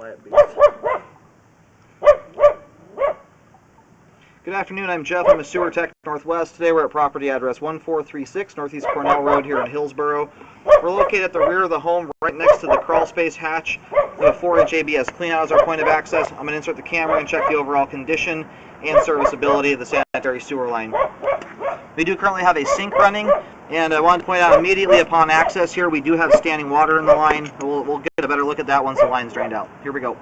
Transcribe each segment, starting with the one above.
quiet beast. Good afternoon, I'm Jeff. I'm a sewer tech Northwest. Today we're at property address 1436 Northeast Cornell Road here in Hillsboro. We're located at the rear of the home, right next to the crawl space hatch. We have a 4-inch ABS cleanout as our point of access. I'm going to insert the camera and check the overall condition and serviceability of the sanitary sewer line. We do currently have a sink running, and I wanted to point out immediately upon access here, we do have standing water in the line. We'll get a better look at that once the line's drained out. Here we go.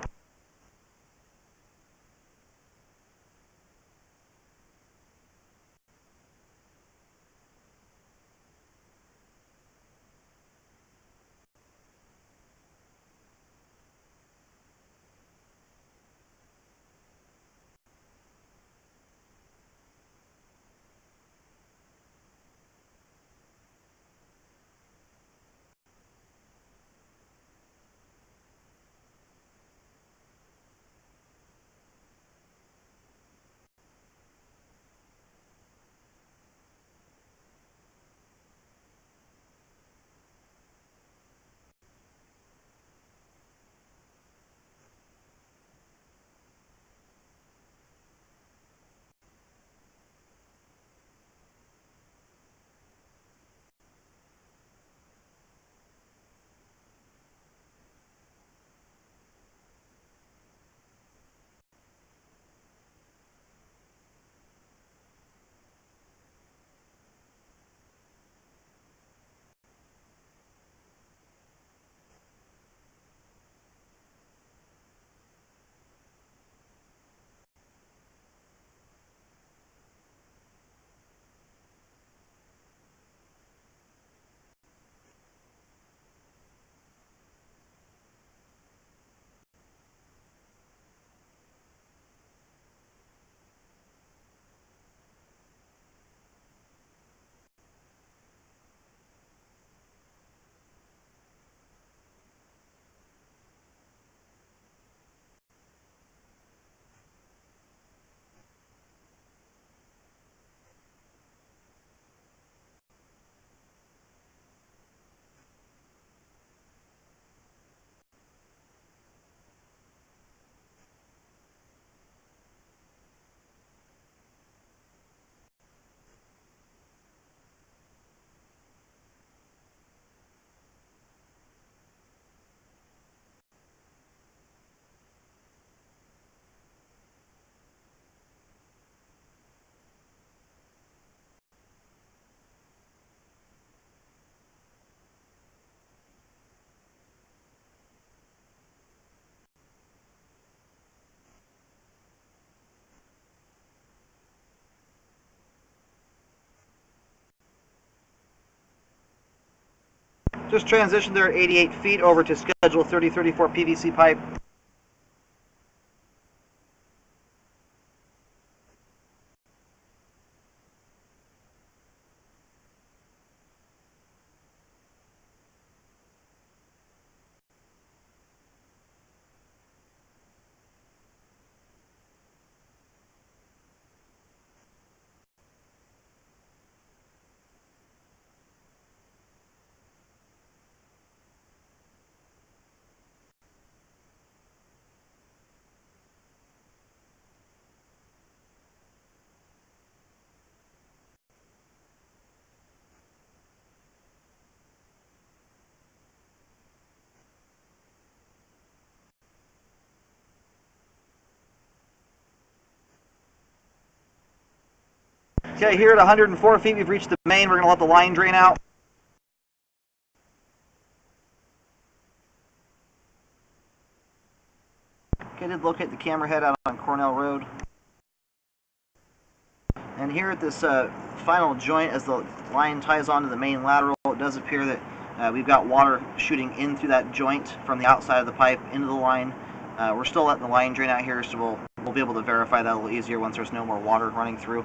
Just transitioned there at 88 feet over to schedule 3034 PVC pipe. Okay, here at 104 feet, we've reached the main. We're going to let the line drain out. Okay, I did locate the camera head out on Cornell Road. And here at this final joint, as the line ties onto the main lateral, it does appear that we've got water shooting in through that joint from the outside of the pipe into the line. We're still letting the line drain out here, so we'll be able to verify that a little easier once there's no more water running through.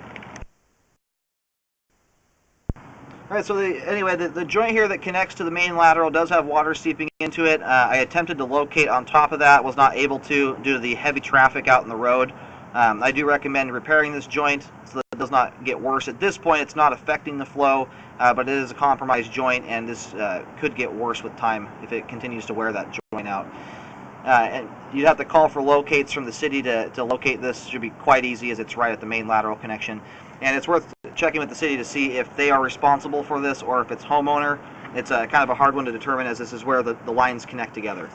Alright, so the joint here that connects to the main lateral does have water seeping into it. I attempted to locate on top of that, was not able to due to the heavy traffic out in the road. I do recommend repairing this joint so that it does not get worse. At this point, it's not affecting the flow, but it is a compromised joint, and this could get worse with time if it continues to wear that joint out. And you'd have to call for locates from the city to locate this. Should be quite easy as it's right at the main lateral connection. And it's worth checking with the city to see if they are responsible for this or if it's homeowner. It's kind of a hard one to determine as this is where the lines connect together.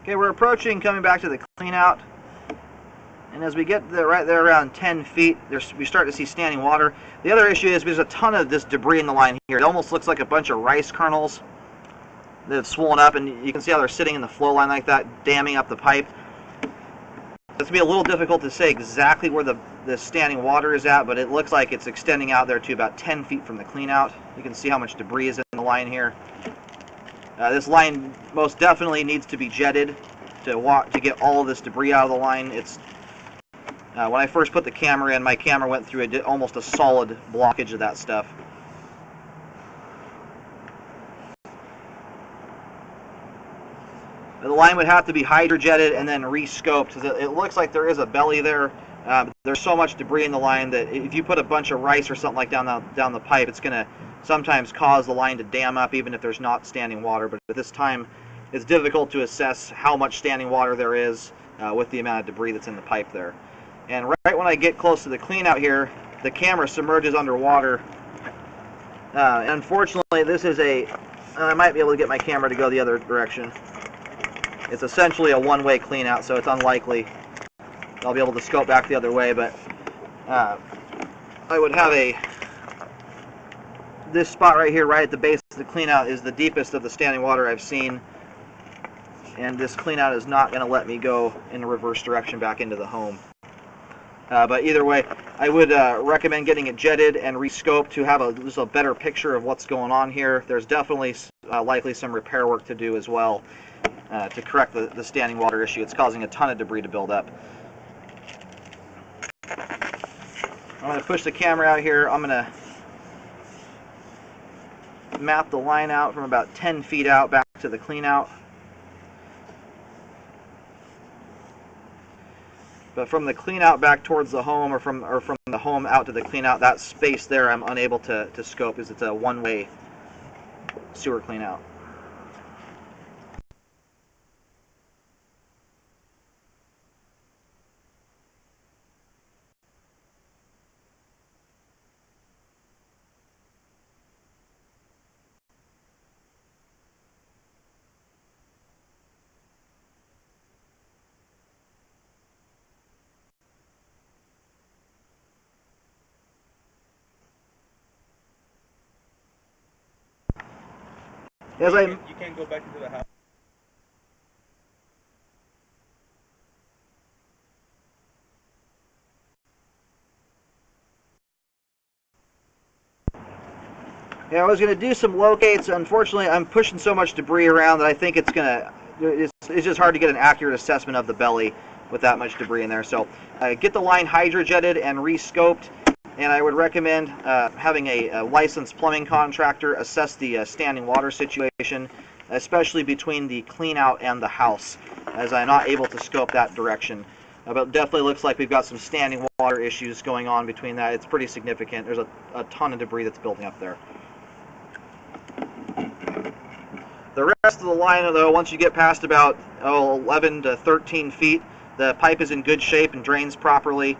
Okay, we're approaching, coming back to the clean out. And as we get right there around 10 feet, we start to see standing water. The other issue is there's a ton of this debris in the line here. It almost looks like a bunch of rice kernels that have swollen up, and you can see how they're sitting in the flow line like that, damming up the pipe. It's going to be a little difficult to say exactly where the standing water is at, but it looks like it's extending out there to about 10 feet from the clean out. You can see how much debris is in the line here. This line most definitely needs to be jetted to get all of this debris out of the line. When I first put the camera in, my camera went through almost a solid blockage of that stuff. The line would have to be hydrojetted and then re-scoped, because it looks like there is a belly there. There's so much debris in the line that if you put a bunch of rice or something like down the pipe, it's going to sometimes cause the line to dam up, even if there's not standing water. But at this time, it's difficult to assess how much standing water there is with the amount of debris that's in the pipe there. And right when I get close to the clean out here, the camera submerges underwater. And unfortunately, this is I might be able to get my camera to go the other direction. It's essentially a one-way clean out, so it's unlikely I'll be able to scope back the other way, but I would have this spot right here, right at the base of the clean out, is the deepest of the standing water I've seen, and this clean out is not going to let me go in the reverse direction back into the home. But either way, I would recommend getting it jetted and re-scoped to have just a better picture of what's going on here. There's definitely likely some repair work to do as well to correct the standing water issue. It's causing a ton of debris to build up. I'm going to push the camera out here. I'm going to map the line out from about 10 feet out back to the clean out. But from the clean out back towards the home, or from the home out to the clean out, that space there I'm unable to scope because it's a one-way sewer clean out. You can't go back into the house. Yeah, I was going to do some locates. Unfortunately, I'm pushing so much debris around that I think it's just hard to get an accurate assessment of the belly with that much debris in there. So get the line hydrojetted and re-scoped, and I would recommend having a licensed plumbing contractor assess the standing water situation, especially between the clean out and the house, as I'm not able to scope that direction. But it definitely looks like we've got some standing water issues going on between that. It's pretty significant. There's a ton of debris that's building up there. The rest of the line, though, once you get past about 11 to 13 feet, the pipe is in good shape and drains properly.